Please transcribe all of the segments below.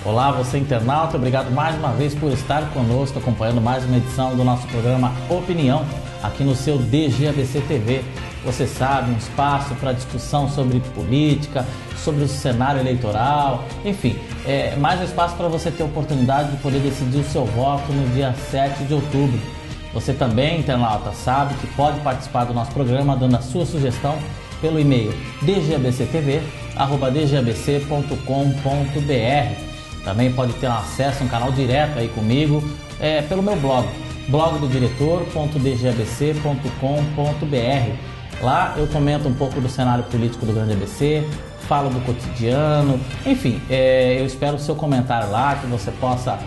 Olá, você internauta, obrigado mais uma vez por estar conosco, acompanhando mais uma edição do nosso programa Opinião, aqui no seu DGABC TV. Você sabe, um espaço para discussão sobre política, sobre o cenário eleitoral, enfim, mais um espaço para você ter a oportunidade de poder decidir o seu voto no dia 7 de outubro. Você também, internauta, sabe que pode participar do nosso programa dando a sua sugestão pelo e-mail dgabctv@dgabc.com.br. Também pode ter acesso a um canal direto aí comigo pelo meu blog, blogdodiretor.dgabc.com.br. Lá eu comento um pouco do cenário político do Grande ABC, falo do cotidiano, enfim, eu espero o seu comentário lá, que você possa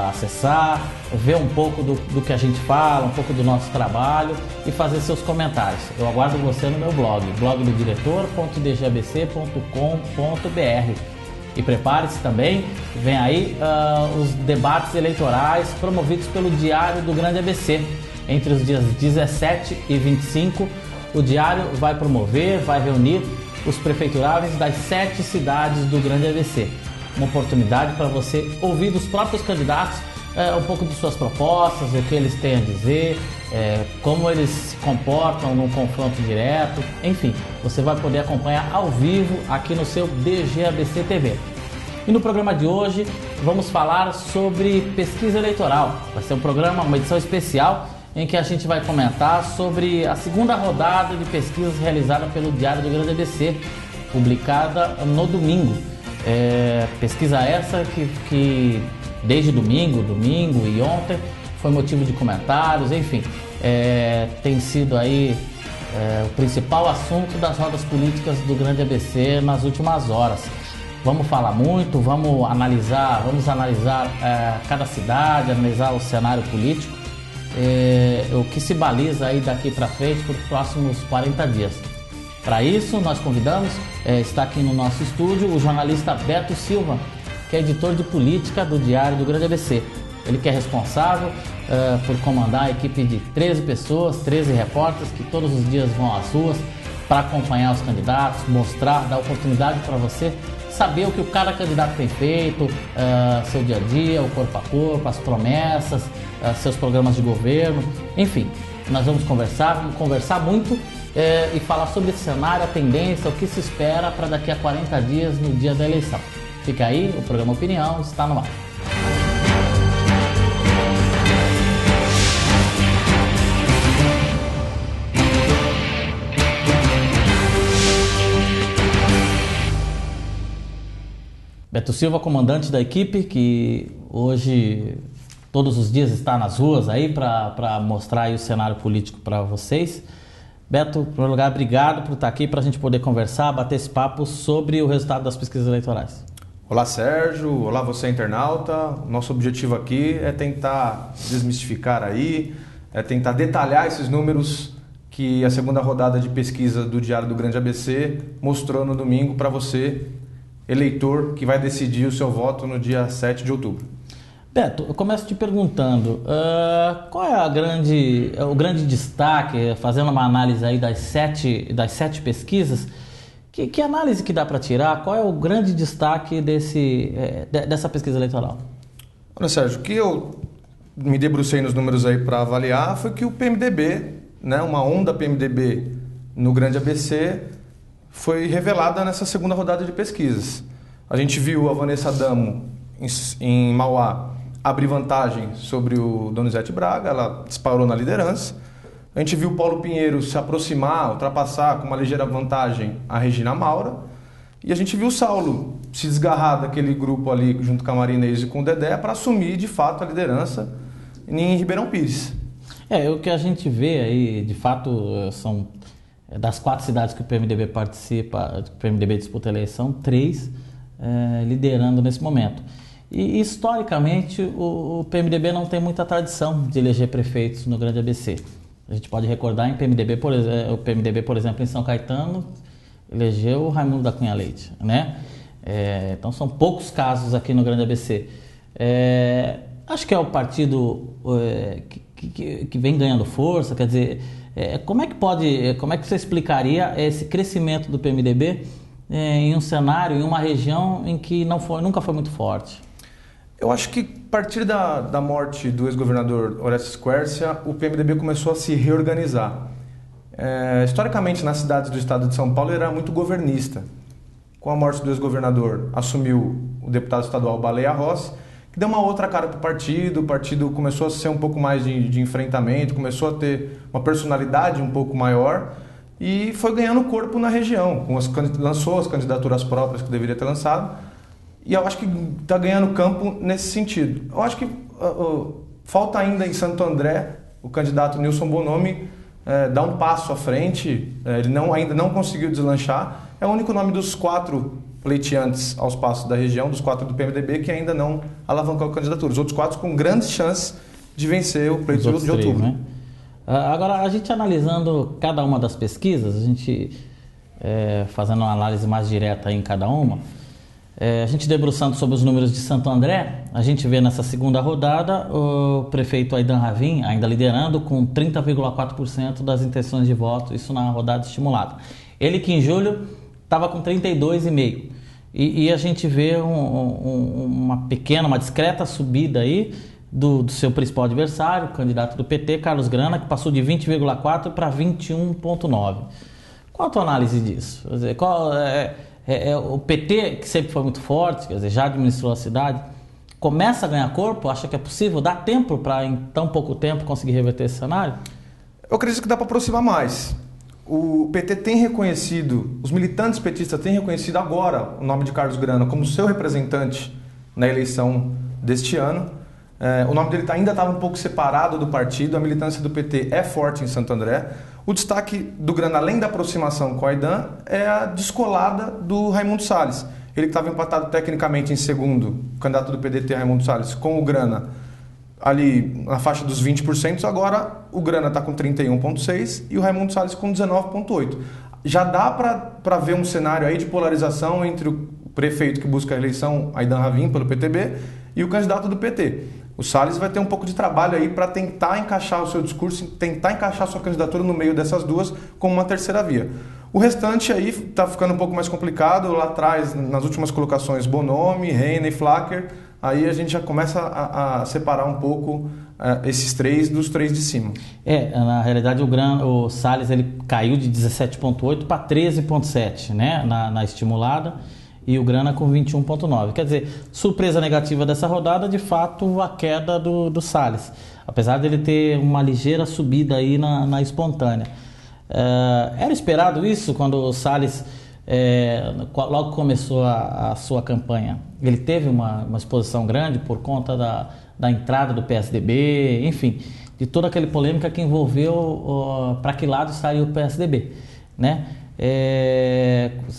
acessar, ver um pouco do que a gente fala, um pouco do nosso trabalho e fazer seus comentários. Eu aguardo você no meu blog, blogdodiretor.dgabc.com.br. E prepare-se também, vem aí os debates eleitorais promovidos pelo Diário do Grande ABC. Entre os dias 17 e 25, o Diário vai reunir os prefeituráveis das 7 cidades do Grande ABC. Uma oportunidade para você ouvir dos próprios candidatos um pouco de suas propostas, o que eles têm a dizer, como eles se comportam no confronto direto, enfim, você vai poder acompanhar ao vivo aqui no seu DGABC TV. E no programa de hoje vamos falar sobre pesquisa eleitoral. Vai ser um programa, uma edição especial em que a gente vai comentar sobre a segunda rodada de pesquisas realizada pelo Diário do Grande ABC, publicada no domingo. Pesquisa essa que desde domingo e ontem foi motivo de comentários, enfim, tem sido aí o principal assunto das rodas políticas do Grande ABC nas últimas horas. Vamos falar muito, vamos analisar cada cidade, analisar o cenário político, o que se baliza aí daqui para frente para os próximos 40 dias. Para isso, nós convidamos, está aqui no nosso estúdio, o jornalista Beto Silva, que é editor de política do Diário do Grande ABC. Ele que é responsável por comandar a equipe de 13 pessoas, 13 repórteres que todos os dias vão às ruas para acompanhar os candidatos, mostrar, dar oportunidade para você saber o que cada candidato tem feito, seu dia a dia, o corpo a corpo, as promessas, seus programas de governo, enfim. Nós vamos conversar muito e falar sobre esse cenário, a tendência, o que se espera para daqui a 40 dias no dia da eleição. Fica aí, o programa Opinião está no ar. Beto Silva, comandante da equipe, que hoje, todos os dias, está nas ruas aí para mostrar aí o cenário político para vocês. Beto, em primeiro lugar, obrigado por estar aqui para a gente poder conversar, bater esse papo sobre o resultado das pesquisas eleitorais. Olá, Sérgio. Olá, você internauta. Nosso objetivo aqui é tentar desmistificar aí, tentar detalhar esses números que a segunda rodada de pesquisa do Diário do Grande ABC mostrou no domingo para você, eleitor, que vai decidir o seu voto no dia 7 de outubro. Beto, eu começo te perguntando, qual é o grande destaque, fazendo uma análise aí das sete pesquisas, que análise que dá para tirar? Qual é o grande destaque dessa pesquisa eleitoral? Olha, Sérgio, o que eu me debrucei nos números aí para avaliar foi que o PMDB, uma onda PMDB no Grande ABC, foi revelada nessa segunda rodada de pesquisas. A gente viu a Vanessa Adamo em Mauá abrir vantagem sobre o Donizete Braga, ela disparou na liderança. A gente viu o Paulo Pinheiro se aproximar, ultrapassar com uma ligeira vantagem a Regina Maura. E a gente viu o Saulo se desgarrar daquele grupo ali junto com a Marinês e com o Dedé para assumir de fato a liderança em Ribeirão Pires. O que a gente vê aí, de fato, são das 4 cidades que o PMDB participa, que o PMDB disputa a eleição, 3 liderando nesse momento. E historicamente o PMDB não tem muita tradição de eleger prefeitos no Grande ABC. A gente pode recordar o PMDB, por exemplo, em São Caetano, elegeu o Raimundo da Cunha Leite, né? Então são poucos casos aqui no Grande ABC. Acho que é o partido que vem ganhando força, quer dizer, como é que você explicaria esse crescimento do PMDB em um cenário, em uma região em que nunca foi muito forte? Eu acho que a partir da morte do ex-governador Orestes Quercia, o PMDB começou a se reorganizar. Historicamente, nas cidades do estado de São Paulo, ele era muito governista. Com a morte do ex-governador, assumiu o deputado estadual Baleia Rossi, que deu uma outra cara para o partido começou a ser um pouco mais de enfrentamento, começou a ter uma personalidade um pouco maior e foi ganhando corpo na região, lançou as candidaturas próprias que deveria ter lançado, e eu acho que está ganhando campo nesse sentido. Eu acho que falta ainda em Santo André o candidato Nilson Bonomi dar um passo à frente, ele ainda não conseguiu deslanchar, é o único nome dos 4 pleiteantes aos passos da região, dos 4 do PMDB, que ainda não alavancou a candidatura. Os outros 4 com grandes chances de vencer o pleito de outubro. Né? Agora, a gente analisando cada uma das pesquisas, a gente fazendo uma análise mais direta em cada uma, a gente debruçando sobre os números de Santo André, a gente vê nessa segunda rodada o prefeito Aïdan Ravin ainda liderando com 30,4% das intenções de voto, isso na rodada estimulada. Ele que em julho estava com 32,5%. E a gente vê uma discreta subida aí do seu principal adversário, o candidato do PT, Carlos Grana, que passou de 20,4% para 21,9%. Qual a tua análise disso? Quer dizer, o PT, que sempre foi muito forte, quer dizer, já administrou a cidade, começa a ganhar corpo? Acha que é possível? Dá tempo para, em tão pouco tempo, conseguir reverter esse cenário? Eu acredito que dá para aproximar mais. O PT tem reconhecido, os militantes petistas têm reconhecido agora o nome de Carlos Grana como seu representante na eleição deste ano. O nome dele ainda estava um pouco separado do partido, a militância do PT é forte em Santo André. O destaque do Grana, além da aproximação com o Aïdan, é a descolada do Raimundo Salles. Ele que estava empatado tecnicamente em segundo, o candidato do PDT, Raimundo Salles, com o Grana ali na faixa dos 20%, agora o Grana está com 31,6% e o Raimundo Salles com 19,8%. Já dá para ver um cenário aí de polarização entre o prefeito que busca a eleição, Aïdan Ravin, pelo PTB, e o candidato do PT. O Salles vai ter um pouco de trabalho aí para tentar encaixar o seu discurso, tentar encaixar a sua candidatura no meio dessas duas como uma terceira via. O restante aí está ficando um pouco mais complicado. Lá atrás, nas últimas colocações, Bonomi, Reina e Flacker. Aí a gente já começa a separar um pouco esses 3 dos 3 de cima. Na realidade o Salles ele caiu de 17,8 para 13,7, né, na estimulada, e o Grana com 21,9. Quer dizer, surpresa negativa dessa rodada, de fato, a queda do Salles. Apesar dele ter uma ligeira subida aí na espontânea. Era esperado isso quando o Salles, logo começou a sua campanha? Ele teve uma exposição grande por conta da entrada do PSDB, enfim, de toda aquela polêmica que envolveu para que lado estaria o PSDB, né?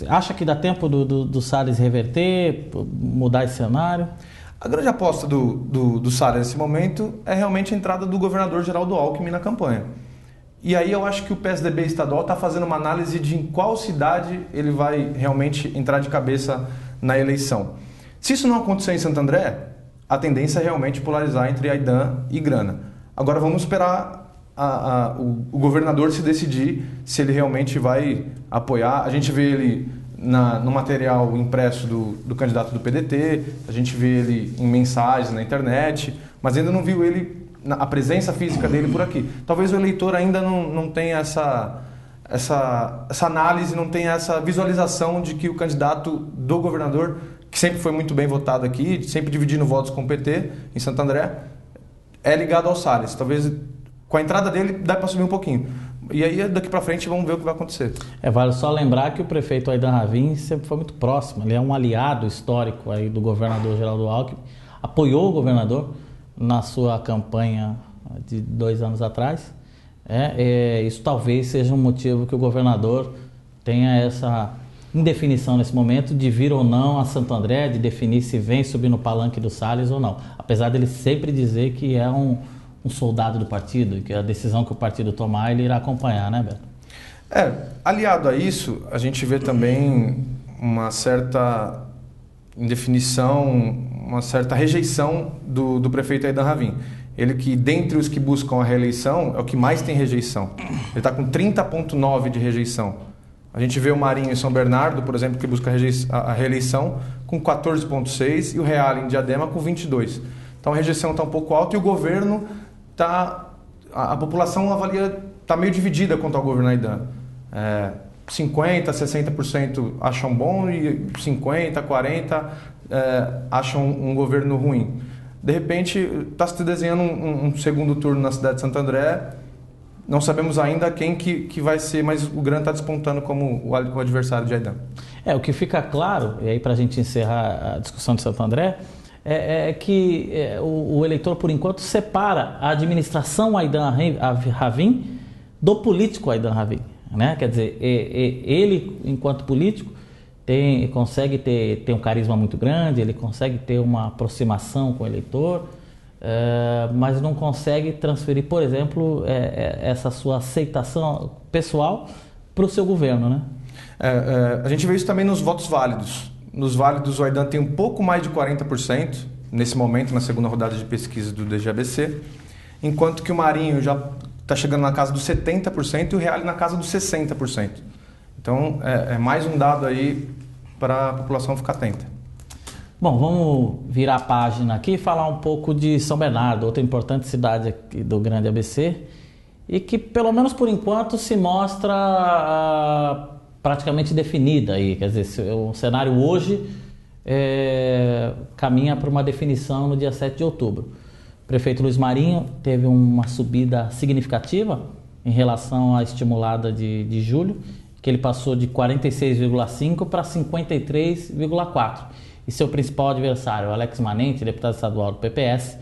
Acha que dá tempo do Salles reverter, mudar esse cenário? A grande aposta do Salles nesse momento é realmente a entrada do governador Geraldo Alckmin na campanha. E aí eu acho que o PSDB estadual está fazendo uma análise de em qual cidade ele vai realmente entrar de cabeça na eleição. Se isso não acontecer em Santo André, a tendência é realmente polarizar entre Aïdan e Grana. Agora vamos esperar o governador se decidir se ele realmente vai apoiar. A gente vê ele no material impresso do candidato do PDT, a gente vê ele em mensagens na internet, mas ainda não viu ele, a presença física dele por aqui. Talvez o eleitor ainda não tenha essa análise, não tenha essa visualização de que o candidato do governador, que sempre foi muito bem votado aqui, sempre dividindo votos com o PT em Santo André, é ligado ao Salles. Talvez com a entrada dele dá para subir um pouquinho. E aí daqui para frente vamos ver o que vai acontecer. Vale só lembrar que o prefeito Aïdan Ravin sempre foi muito próximo. Ele é um aliado histórico aí do governador Geraldo Alckmin. Apoiou o governador na sua campanha de 2 anos atrás. Isso talvez seja um motivo que o governador tenha essa indefinição nesse momento de vir ou não a Santo André, de definir se vem subir no palanque do Salles ou não. Apesar dele sempre dizer que é um soldado do partido e que a decisão que o partido tomar ele irá acompanhar, né, Beto? Aliado a isso, a gente vê também uma certa indefinição, uma certa rejeição do prefeito Aïdan Ravin. Ele que, dentre os que buscam a reeleição, é o que mais tem rejeição. Ele está com 30,9% de rejeição. A gente vê o Marinho em São Bernardo, por exemplo, que busca a reeleição, com 14,6% e o Reale em Diadema com 22%. Então a rejeição está um pouco alta e o governo está... A população avalia, está meio dividida quanto ao governo Aydin. 50%, 60% acham bom e 50%, 40% acham um governo ruim. De repente, está se desenhando um segundo turno na cidade de Santo André. Não sabemos ainda quem que vai ser, mas o Gran está despontando como o adversário de Aydin. O que fica claro, e aí para a gente encerrar a discussão de Santo André, é que o eleitor, por enquanto, separa a administração Aydin Ravin do político Aydin Ravin. Né? Quer dizer, ele, enquanto político, consegue ter um carisma muito grande, ele consegue ter uma aproximação com o eleitor, mas não consegue transferir, por exemplo, essa sua aceitação pessoal para o seu governo. Né? A gente vê isso também nos votos válidos. Nos válidos, o Aydin tem um pouco mais de 40% nesse momento, na segunda rodada de pesquisa do DGABC, enquanto que o Marinho já está chegando na casa dos 70% e o Reale na casa dos 60%. Então, é mais um dado aí para a população ficar atenta. Bom, vamos virar a página aqui e falar um pouco de São Bernardo, outra importante cidade aqui do Grande ABC, e que, pelo menos por enquanto, se mostra praticamente definida aí. Quer dizer, o cenário hoje caminha para uma definição no dia 7 de outubro. O prefeito Luiz Marinho teve uma subida significativa em relação à estimulada de julho, que ele passou de 46,5% para 53,4%. E seu principal adversário, Alex Manente, deputado estadual do PPS,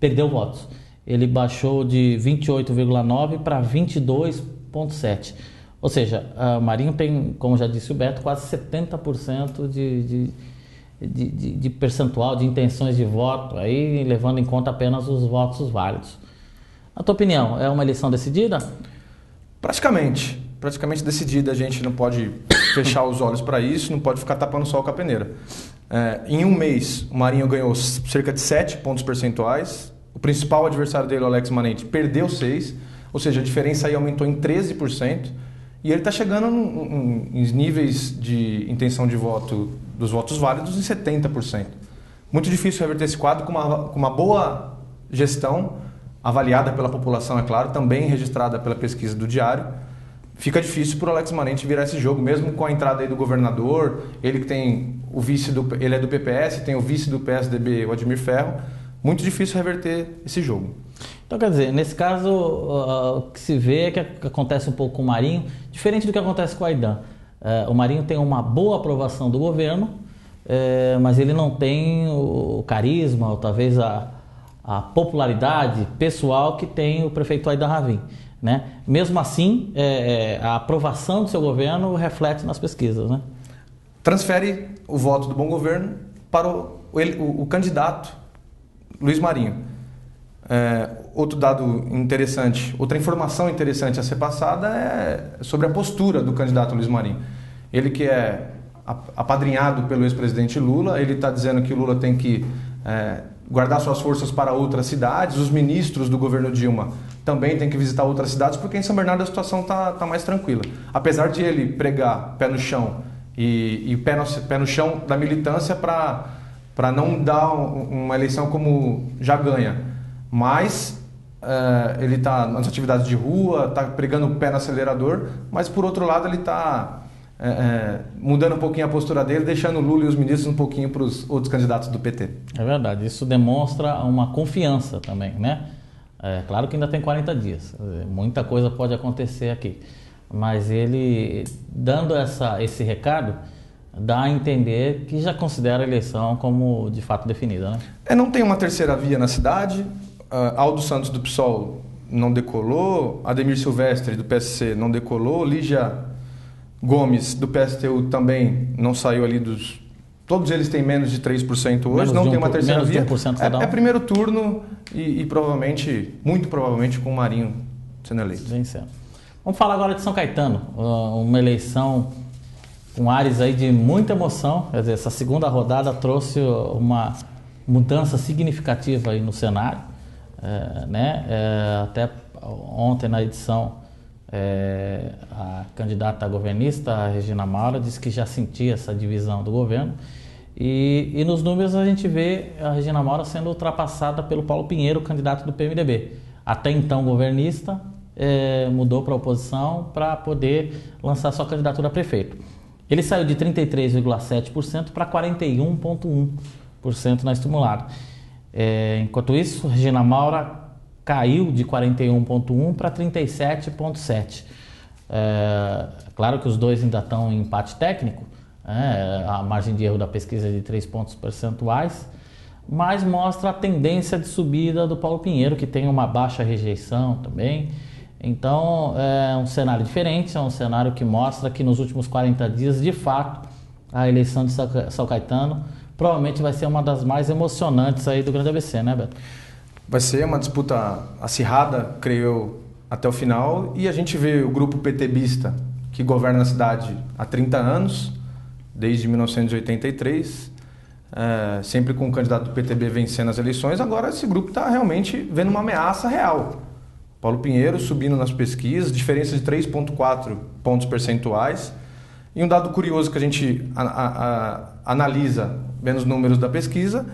perdeu votos. Ele baixou de 28,9% para 22,7%. Ou seja, Marinho tem, como já disse o Beto, quase 70% de percentual de intenções de voto, aí levando em conta apenas os votos válidos. Na tua opinião, é uma eleição decidida? Praticamente decidida. A gente não pode fechar os olhos para isso, não pode ficar tapando o sol com a peneira. Em um mês, o Marinho ganhou cerca de 7 pontos percentuais. O principal adversário dele, o Alex Manente, perdeu 6, ou seja, a diferença aí aumentou em 13%. E ele está chegando em níveis de intenção de voto dos votos válidos em 70%. Muito difícil reverter esse quadro com uma boa gestão, avaliada pela população, é claro, também registrada pela pesquisa do Diário. Fica difícil para o Alex Manente virar esse jogo, mesmo com a entrada aí do governador, ele que tem o vice ele é do PPS, tem o vice do PSDB, o Admir Ferro. Muito difícil reverter esse jogo. Então, quer dizer, nesse caso, o que se vê é que acontece um pouco com o Marinho, diferente do que acontece com o Aydin. O Marinho tem uma boa aprovação do governo, mas ele não tem o carisma, ou talvez a popularidade pessoal que tem o prefeito Aydin Ravin. Né? Mesmo assim, a aprovação do seu governo reflete nas pesquisas. Né? Transfere o voto do bom governo para o candidato Luiz Marinho. Outro dado interessante, outra informação interessante a ser passada é sobre a postura do candidato Luiz Marinho. Ele que é apadrinhado pelo ex-presidente Lula, ele está dizendo que o Lula tem que guardar suas forças para outras cidades, os ministros do governo Dilma também têm que visitar outras cidades, porque em São Bernardo a situação está mais tranquila. Apesar de ele pregar pé no chão e pé no chão da militância para não dar uma eleição como já ganha. Mas ele está nas atividades de rua, está pregando o pé no acelerador, mas por outro lado ele está mudando um pouquinho a postura dele, deixando o Lula e os ministros um pouquinho para os outros candidatos do PT. É verdade, isso demonstra uma confiança também, né? Claro que ainda tem 40 dias, muita coisa pode acontecer aqui, mas ele, dando esse recado, dá a entender que já considera a eleição como de fato definida, né? Não tem uma terceira via na cidade. Aldo Santos do PSOL não decolou, Ademir Silvestre do PSC não decolou, Lígia Gomes do PSTU também não saiu ali dos... Todos eles têm menos de 3% hoje, não tem uma terceira via. É primeiro turno e provavelmente, muito provavelmente, com o Marinho sendo eleito. Vencendo. Vamos falar agora de São Caetano, uma eleição com ares aí de muita emoção. Quer dizer, essa segunda rodada trouxe uma mudança significativa aí no cenário. Até ontem na edição A candidata governista, a Regina Maura, disse que já sentia essa divisão do governo. E nos números a gente vê a Regina Maura sendo ultrapassada pelo Paulo Pinheiro, candidato do PMDB. Até então governista, mudou para a oposição para poder lançar sua candidatura a prefeito. Ele saiu de 33,7% para 41,1% na estimulada. Enquanto isso, Regina Maura caiu de 41,1% para 37,7%. Claro que os dois ainda estão em empate técnico, a margem de erro da pesquisa é de 3 pontos percentuais, mas mostra a tendência de subida do Paulo Pinheiro, que tem uma baixa rejeição também. Então é um cenário diferente, é um cenário que mostra que nos últimos 40 dias, de fato, a eleição de São Caetano provavelmente vai ser uma das mais emocionantes aí do Grande ABC, né, Beto? Vai ser uma disputa acirrada, creio eu, até o final, e a gente vê o grupo PTBista, que governa a cidade há 30 anos, desde 1983, sempre com o candidato do PTB vencendo as eleições. Agora esse grupo está realmente vendo uma ameaça real. Paulo Pinheiro subindo nas pesquisas, diferença de 3,4 pontos percentuais. E um dado curioso que a gente analisa vendo os números da pesquisa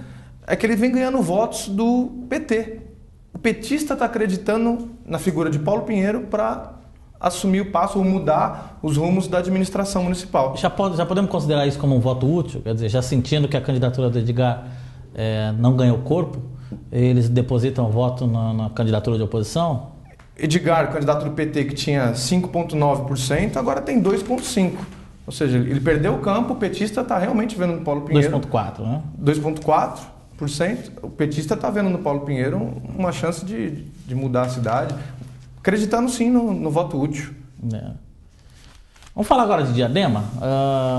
é que ele vem ganhando votos do PT. O petista está acreditando na figura de Paulo Pinheiro para assumir o passo ou mudar os rumos da administração municipal. Já podemos considerar isso como um voto útil? Quer dizer, já sentindo que a candidatura do Edgar não ganhou corpo, eles depositam voto na candidatura de oposição? Edgar, candidato do PT, que tinha 5,9%, agora tem 2,5%. Ou seja, ele perdeu o campo, o petista está realmente vendo no Paulo Pinheiro... 2,4%, né? 2,4%. O petista está vendo no Paulo Pinheiro uma chance de mudar a cidade, acreditando sim no voto útil. Vamos falar agora de Diadema,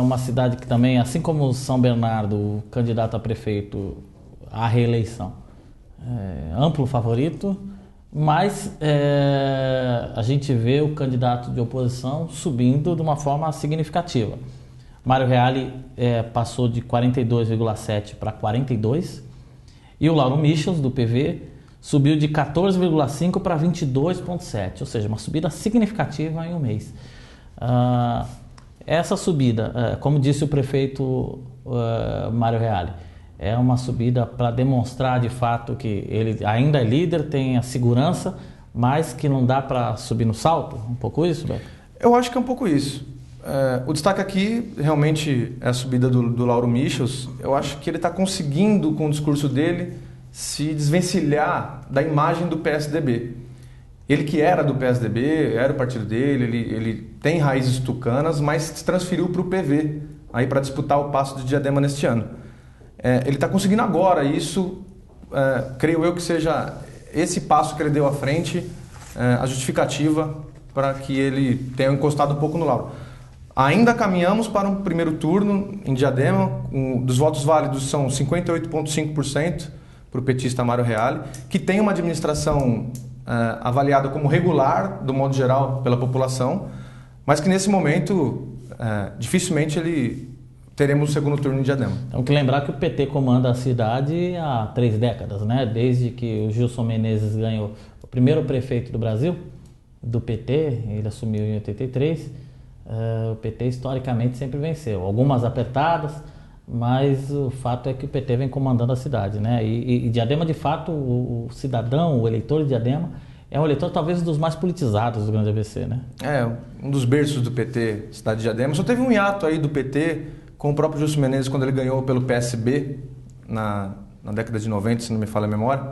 uma cidade que também, assim como São Bernardo, candidato a prefeito à reeleição, amplo favorito, mas a gente vê o candidato de oposição subindo de uma forma significativa. Mário Reale passou de 42,7% para 42%, e o Lauro Michels, do PV, subiu de 14,5% para 22,7%, ou seja, uma subida significativa em um mês. Essa subida, como disse o prefeito Mário Reale, é uma subida para demonstrar de fato que ele ainda é líder, tem a segurança, mas que não dá para subir no salto? Um pouco isso, Beto? Eu acho que é um pouco isso. O destaque aqui realmente é a subida do Lauro Michels. Eu acho que ele está conseguindo, com o discurso dele, se desvencilhar da imagem do PSDB. Ele que era do PSDB, era o partido dele, ele tem raízes tucanas, mas se transferiu para o PV aí para disputar o passo de Diadema neste ano. Ele está conseguindo agora isso, creio eu que seja esse passo que ele deu à frente, a justificativa para que ele tenha encostado um pouco no Lauro. Ainda caminhamos para um primeiro turno em Diadema, dos votos válidos são 58,5% para o petista Mário Reale, que tem uma administração avaliada como regular, do modo geral, pela população, mas que nesse momento dificilmente teremos o segundo turno em Diadema. Tem que lembrar que o PT comanda a cidade há 3 décadas, né? Desde que o Gilson Menezes ganhou o primeiro prefeito do Brasil, do PT, ele assumiu em 83, o PT historicamente sempre venceu. Algumas apertadas, mas o fato é que o PT vem comandando a cidade, né? E Diadema, de fato, o cidadão, o eleitor de Diadema, é um eleitor talvez dos mais politizados do Grande ABC, né? Um dos berços do PT, cidade de Diadema. Só teve um hiato aí do PT com o próprio Gilson Menezes quando ele ganhou pelo PSB na década de 90, se não me falha a memória.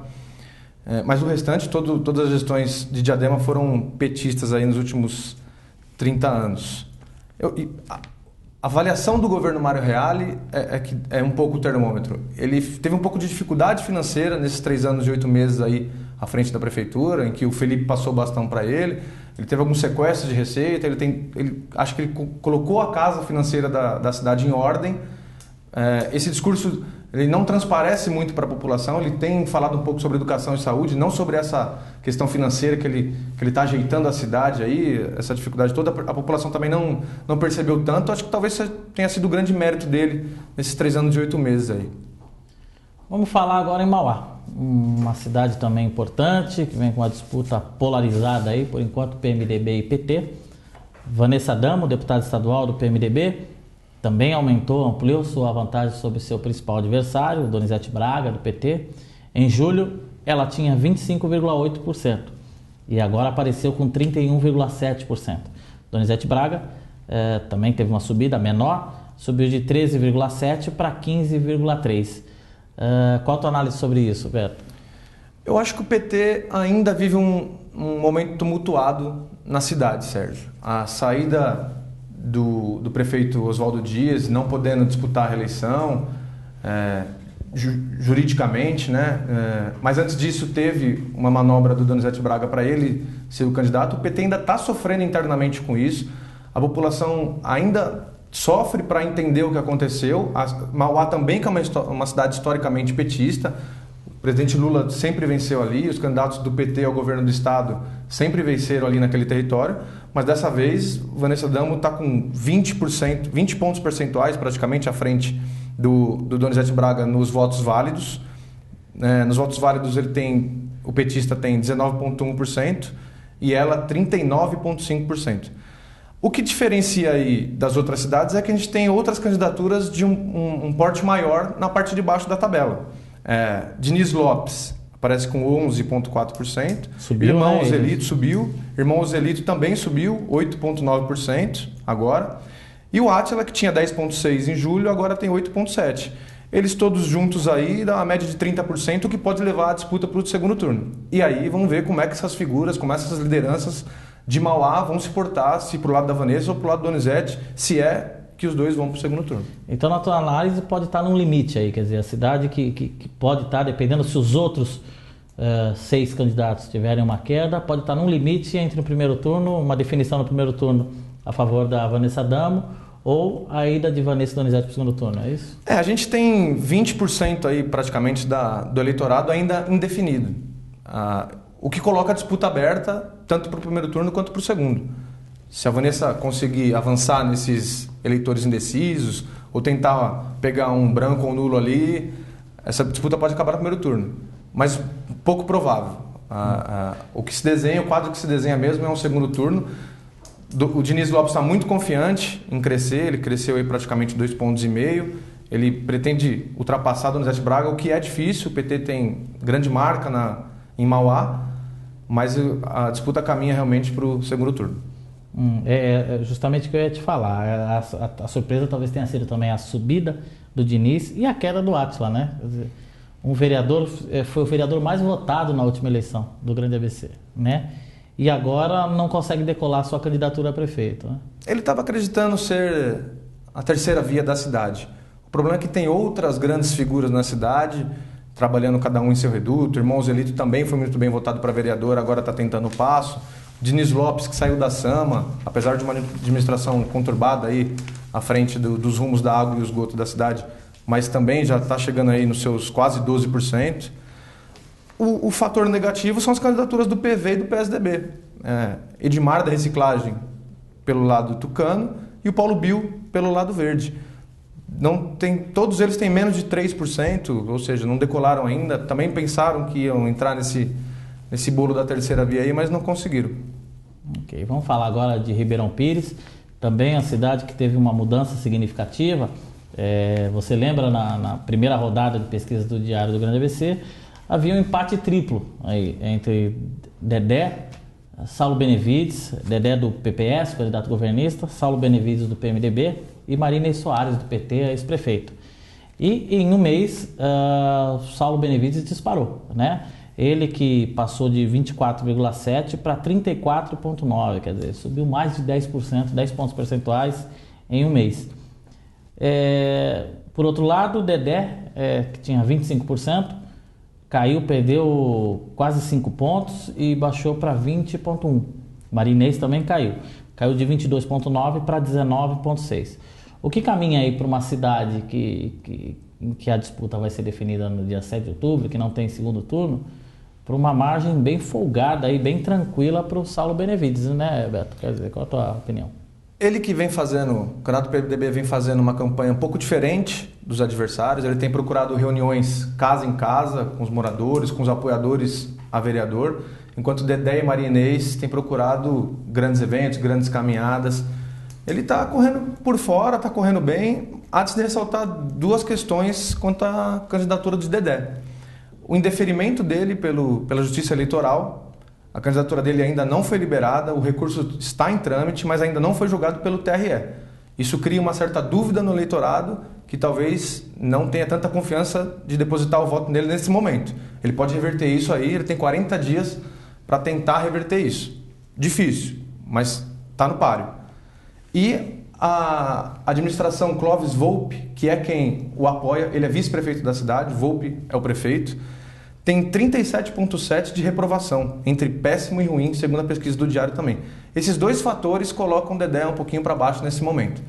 Mas o restante, todas as gestões de Diadema foram petistas aí nos últimos 30 anos. A avaliação do governo Mário Reale é um pouco o termômetro. Ele teve um pouco de dificuldade financeira nesses 3 anos e 8 meses aí à frente da prefeitura, em que o Felipe passou o bastão para ele. Ele teve alguns sequestros de receita, acho que ele colocou a casa financeira da cidade em ordem. Esse discurso ele não transparece muito para a população, ele tem falado um pouco sobre educação e saúde, não sobre essa questão financeira que ele está ajeitando a cidade aí, essa dificuldade toda, a população também não percebeu tanto. Acho que talvez tenha sido o grande mérito dele nesses 3 anos e 8 meses aí. Vamos falar agora em Mauá. uma cidade também importante, que vem com uma disputa polarizada aí, por enquanto, PMDB e PT. Vanessa Damo, deputada estadual do PMDB, também ampliou sua vantagem sobre seu principal adversário, Donizete Braga, do PT. Em julho, ela tinha 25,8% e agora apareceu com 31,7%. Donizete Braga também teve uma subida menor, subiu de 13,7% para 15,3%. Qual a tua análise sobre isso, Beto? Eu acho que o PT ainda vive um momento tumultuado na cidade, Sérgio. A saída do prefeito Oswaldo Dias, não podendo disputar a reeleição juridicamente, né? Mas antes disso teve uma manobra do Donizete Braga para ele ser o candidato. O PT ainda está sofrendo internamente com isso. A população ainda sofre para entender o que aconteceu. Mauá também, que é uma cidade historicamente petista. O presidente Lula sempre venceu ali, os candidatos do PT ao governo do estado sempre venceram ali naquele território, mas dessa vez Vanessa Damo está com 20 pontos percentuais praticamente à frente do Donizete Braga nos votos válidos. Nos votos válidos o petista tem 19,1% e ela 39,5%. O que diferencia aí das outras cidades é que a gente tem outras candidaturas de um porte maior na parte de baixo da tabela. Diniz Lopes aparece com 11,4%. Irmão Zelito subiu. Irmão Zelito também subiu, 8,9% agora. E o Átila, que tinha 10,6% em julho, agora tem 8,7%. Eles todos juntos aí dão uma média de 30%, o que pode levar a disputa para o segundo turno. E aí vamos ver como é que essas figuras, como essas lideranças de Mauá vão se portar, se para o lado da Vanessa ou para o lado do Donizete, se é que os dois vão para o segundo turno. Então, na tua análise, pode estar num limite aí, quer dizer, a cidade que pode estar, dependendo se os outros 6 candidatos tiverem uma queda, pode estar num limite entre o primeiro turno, uma definição no primeiro turno a favor da Vanessa Damo, ou a ida de Vanessa Donizete para o segundo turno, é isso? A gente tem 20% aí praticamente do eleitorado ainda indefinido, o que coloca a disputa aberta tanto para o primeiro turno quanto para o segundo. Se a Vanessa conseguir avançar nesses eleitores indecisos ou tentar pegar um branco ou nulo ali, essa disputa pode acabar no primeiro turno. Mas pouco provável. O que se desenha, o quadro que se desenha mesmo é um segundo turno. O Diniz Lopes está muito confiante em crescer, ele cresceu aí praticamente 2,5 pontos. Ele pretende ultrapassar Donizete Braga, o que é difícil. O PT tem grande marca em Mauá, mas a disputa caminha realmente para o segundo turno. É justamente o que eu ia te falar. A surpresa talvez tenha sido também a subida do Diniz e a queda do Átila, né? Quer dizer, um vereador foi o vereador mais votado na última eleição do Grande ABC, né? E agora não consegue decolar sua candidatura a prefeito, né? Ele estava acreditando ser a terceira via da cidade. O problema é que tem outras grandes figuras na cidade, trabalhando cada um em seu reduto. O irmão Zelito também foi muito bem votado para vereador, agora está tentando o passo. Diniz Lopes, que saiu da Sama, apesar de uma administração conturbada aí à frente dos rumos da água e esgoto da cidade, mas também já está chegando aí nos seus quase 12%. O fator negativo são as candidaturas do PV e do PSDB. Edmar da Reciclagem pelo lado tucano e o Paulo Bill pelo lado verde. Todos eles têm menos de 3%, ou seja, não decolaram ainda. Também pensaram que iam entrar nesse bolo da terceira via aí, mas não conseguiram. Ok, vamos falar agora de Ribeirão Pires, também a cidade que teve uma mudança significativa. Você lembra na primeira rodada de pesquisa do Diário do Grande ABC, havia um empate triplo aí entre Dedé, Saulo Benevides, Dedé do PPS, candidato governista, Saulo Benevides do PMDB e Marinês Soares do PT, ex-prefeito. E em um mês, Saulo Benevides disparou, né? Ele que passou de 24,7% para 34,9%, quer dizer, subiu mais de 10%, 10 pontos percentuais em um mês. Por outro lado, o Dedé, que tinha 25%, caiu, perdeu quase 5 pontos e baixou para 20,1%. Marinês também caiu de 22,9% para 19,6%. O que caminha aí para uma cidade em que a disputa vai ser definida no dia 7 de outubro, que não tem segundo turno, para uma margem bem folgada e bem tranquila para o Saulo Benevides, né, Beto? Quer dizer, qual a tua opinião? Ele que o candidato do PMDB vem fazendo uma campanha um pouco diferente dos adversários. Ele tem procurado reuniões casa em casa, com os moradores, com os apoiadores a vereador, enquanto Dedé e Maria Inês têm procurado grandes eventos, grandes caminhadas. Ele está correndo por fora, está correndo bem. Há de se ressaltar duas questões quanto à candidatura de Dedé. O indeferimento dele pela Justiça Eleitoral. A candidatura dele ainda não foi liberada, o recurso está em trâmite, mas ainda não foi julgado pelo TRE. Isso cria uma certa dúvida no eleitorado que talvez não tenha tanta confiança de depositar o voto nele nesse momento. Ele pode reverter isso aí, ele tem 40 dias para tentar reverter isso. Difícil, mas está no páreo. E a administração Clóvis Volpi, que é quem o apoia, ele é vice-prefeito da cidade, Volpi é o prefeito, tem 37,7% de reprovação, entre péssimo e ruim, segundo a pesquisa do Diário também. Esses dois fatores colocam o Dedé um pouquinho para baixo nesse momento.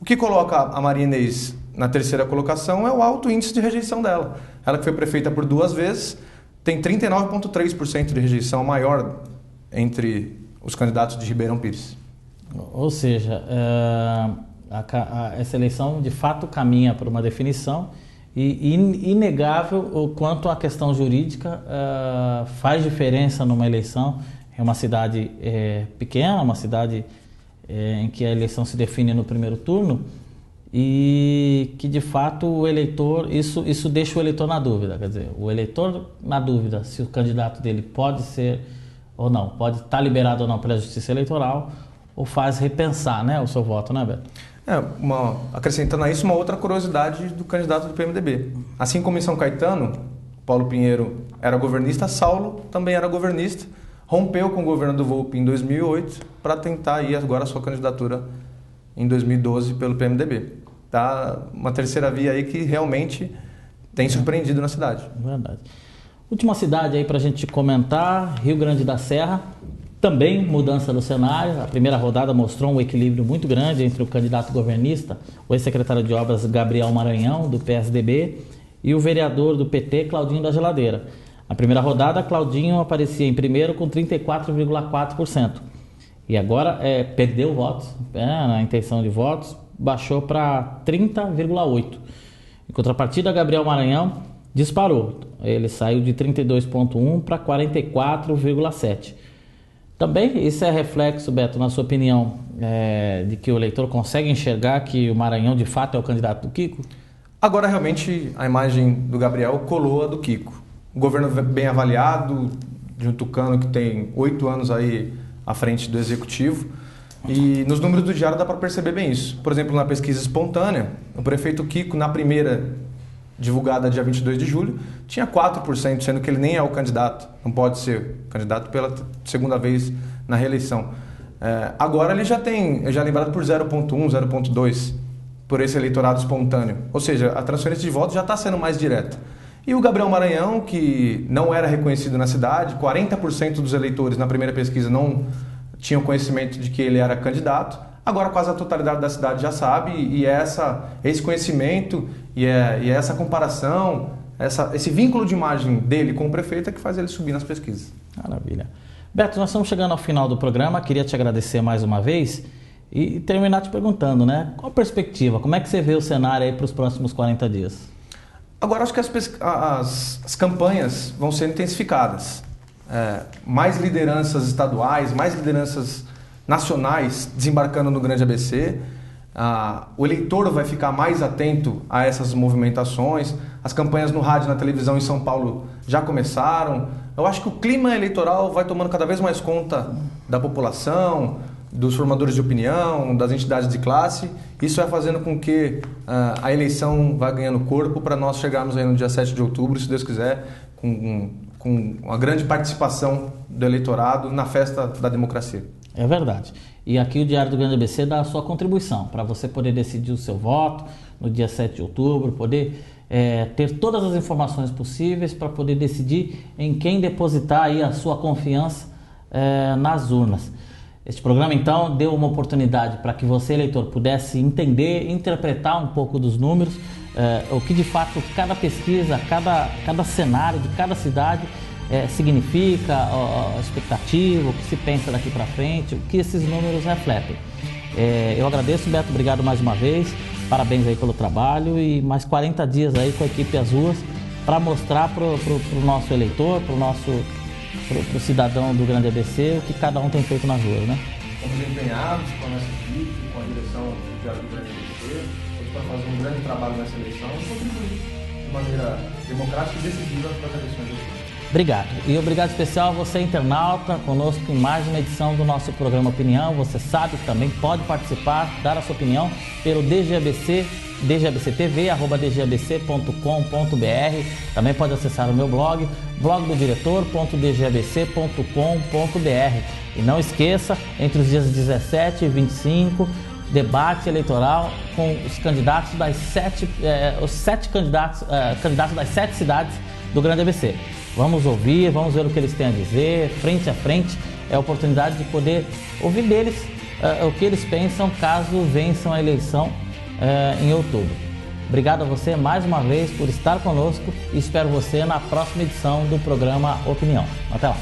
O que coloca a Maria Inês na terceira colocação é o alto índice de rejeição dela. Ela que foi prefeita por 2 vezes, tem 39,3% de rejeição, maior entre os candidatos de Ribeirão Pires. Ou seja, essa eleição de fato caminha para uma definição. E inegável o quanto a questão jurídica faz diferença numa eleição. É uma cidade pequena, uma cidade em que a eleição se define no primeiro turno e que de fato o eleitor, isso deixa o eleitor na dúvida. Quer dizer, o eleitor na dúvida se o candidato dele pode ser ou não, pode estar liberado ou não pela Justiça Eleitoral, ou faz repensar, né, o seu voto, né, Beto? Acrescentando a isso uma outra curiosidade do candidato do PMDB. Assim como em São Caetano, Paulo Pinheiro era governista, Saulo também era governista, rompeu com o governo do Volpi em 2008 para tentar ir agora a sua candidatura em 2012 pelo PMDB. Tá uma terceira via aí que realmente tem surpreendido na cidade. Verdade. Última cidade aí para a gente comentar, Rio Grande da Serra. Também mudança do cenário. A primeira rodada mostrou um equilíbrio muito grande entre o candidato governista, o ex-secretário de Obras Gabriel Maranhão, do PSDB, e o vereador do PT, Claudinho da Geladeira. Na primeira rodada, Claudinho aparecia em primeiro com 34,4%. E agora perdeu votos, na intenção de votos, baixou para 30,8%. Em contrapartida, Gabriel Maranhão disparou. Ele saiu de 32,1% para 44,7%. Também isso é reflexo, Beto, na sua opinião, de que o eleitor consegue enxergar que o Maranhão de fato é o candidato do Kiko? Agora realmente a imagem do Gabriel colou a do Kiko. O governo bem avaliado, de um tucano que tem 8 anos aí à frente do executivo. E nos números do Diário dá para perceber bem isso. Por exemplo, na pesquisa espontânea, o prefeito Kiko, na primeira divulgada dia 22 de julho, tinha 4%, sendo que ele nem é o candidato, não pode ser candidato pela segunda vez na reeleição. Agora ele já é lembrado por 0,1%, 0,2% por esse eleitorado espontâneo. Ou seja, a transferência de votos já está sendo mais direta. E o Gabriel Maranhão, que não era reconhecido na cidade, 40% dos eleitores na primeira pesquisa não tinham conhecimento de que ele era candidato. Agora quase a totalidade da cidade já sabe, e esse conhecimento e essa comparação, esse vínculo de imagem dele com o prefeito é que faz ele subir nas pesquisas. Maravilha. Beto, nós estamos chegando ao final do programa, queria te agradecer mais uma vez e terminar te perguntando, né? Qual a perspectiva, como é que você vê o cenário aí para os próximos 40 dias? Agora acho que as campanhas vão ser intensificadas. Mais lideranças estaduais, mais lideranças nacionais desembarcando no Grande ABC. O eleitor vai ficar mais atento a essas movimentações. As campanhas no rádio e na televisão em São Paulo já começaram. Eu acho que o clima eleitoral vai tomando cada vez mais conta da população, dos formadores de opinião, das entidades de classe. Isso vai fazendo com que a eleição vá ganhando corpo para nós chegarmos aí no dia 7 de outubro, se Deus quiser, com uma grande participação do eleitorado na festa da democracia. É verdade. E aqui o Diário do Grande ABC dá a sua contribuição para você poder decidir o seu voto no dia 7 de outubro, poder ter todas as informações possíveis para poder decidir em quem depositar aí a sua confiança nas urnas. Este programa, então, deu uma oportunidade para que você, eleitor, pudesse entender, interpretar um pouco dos números, o que de fato cada pesquisa, cada cenário de cada cidade significa, a expectativa, o que se pensa daqui para frente, o que esses números refletem. Eu agradeço, Beto, obrigado mais uma vez, parabéns aí pelo trabalho e mais 40 dias aí com a equipe As Ruas para mostrar pro nosso eleitor, pro cidadão do Grande ABC o que cada um tem feito nas ruas, né? Estamos empenhados com a nossa equipe, com a direção do Diário do Grande ABC, para fazer um grande trabalho nessa eleição e contribuir de maneira democrática e decisiva para as eleições do Sul. Obrigado. E obrigado especial a você, internauta, conosco em mais uma edição do nosso programa Opinião. Você sabe que também pode participar, dar a sua opinião pelo DGABC, dgabctv@dgabc.com.br. Também pode acessar o meu blog, blogdodiretor.dgabc.com.br. E não esqueça, entre os dias 17 e 25, debate eleitoral com os candidatos das candidatos das 7 cidades do Grande ABC. Vamos ouvir, vamos ver o que eles têm a dizer, frente a frente. É a oportunidade de poder ouvir deles o que eles pensam caso vençam a eleição em outubro. Obrigado a você mais uma vez por estar conosco e espero você na próxima edição do programa Opinião. Até lá!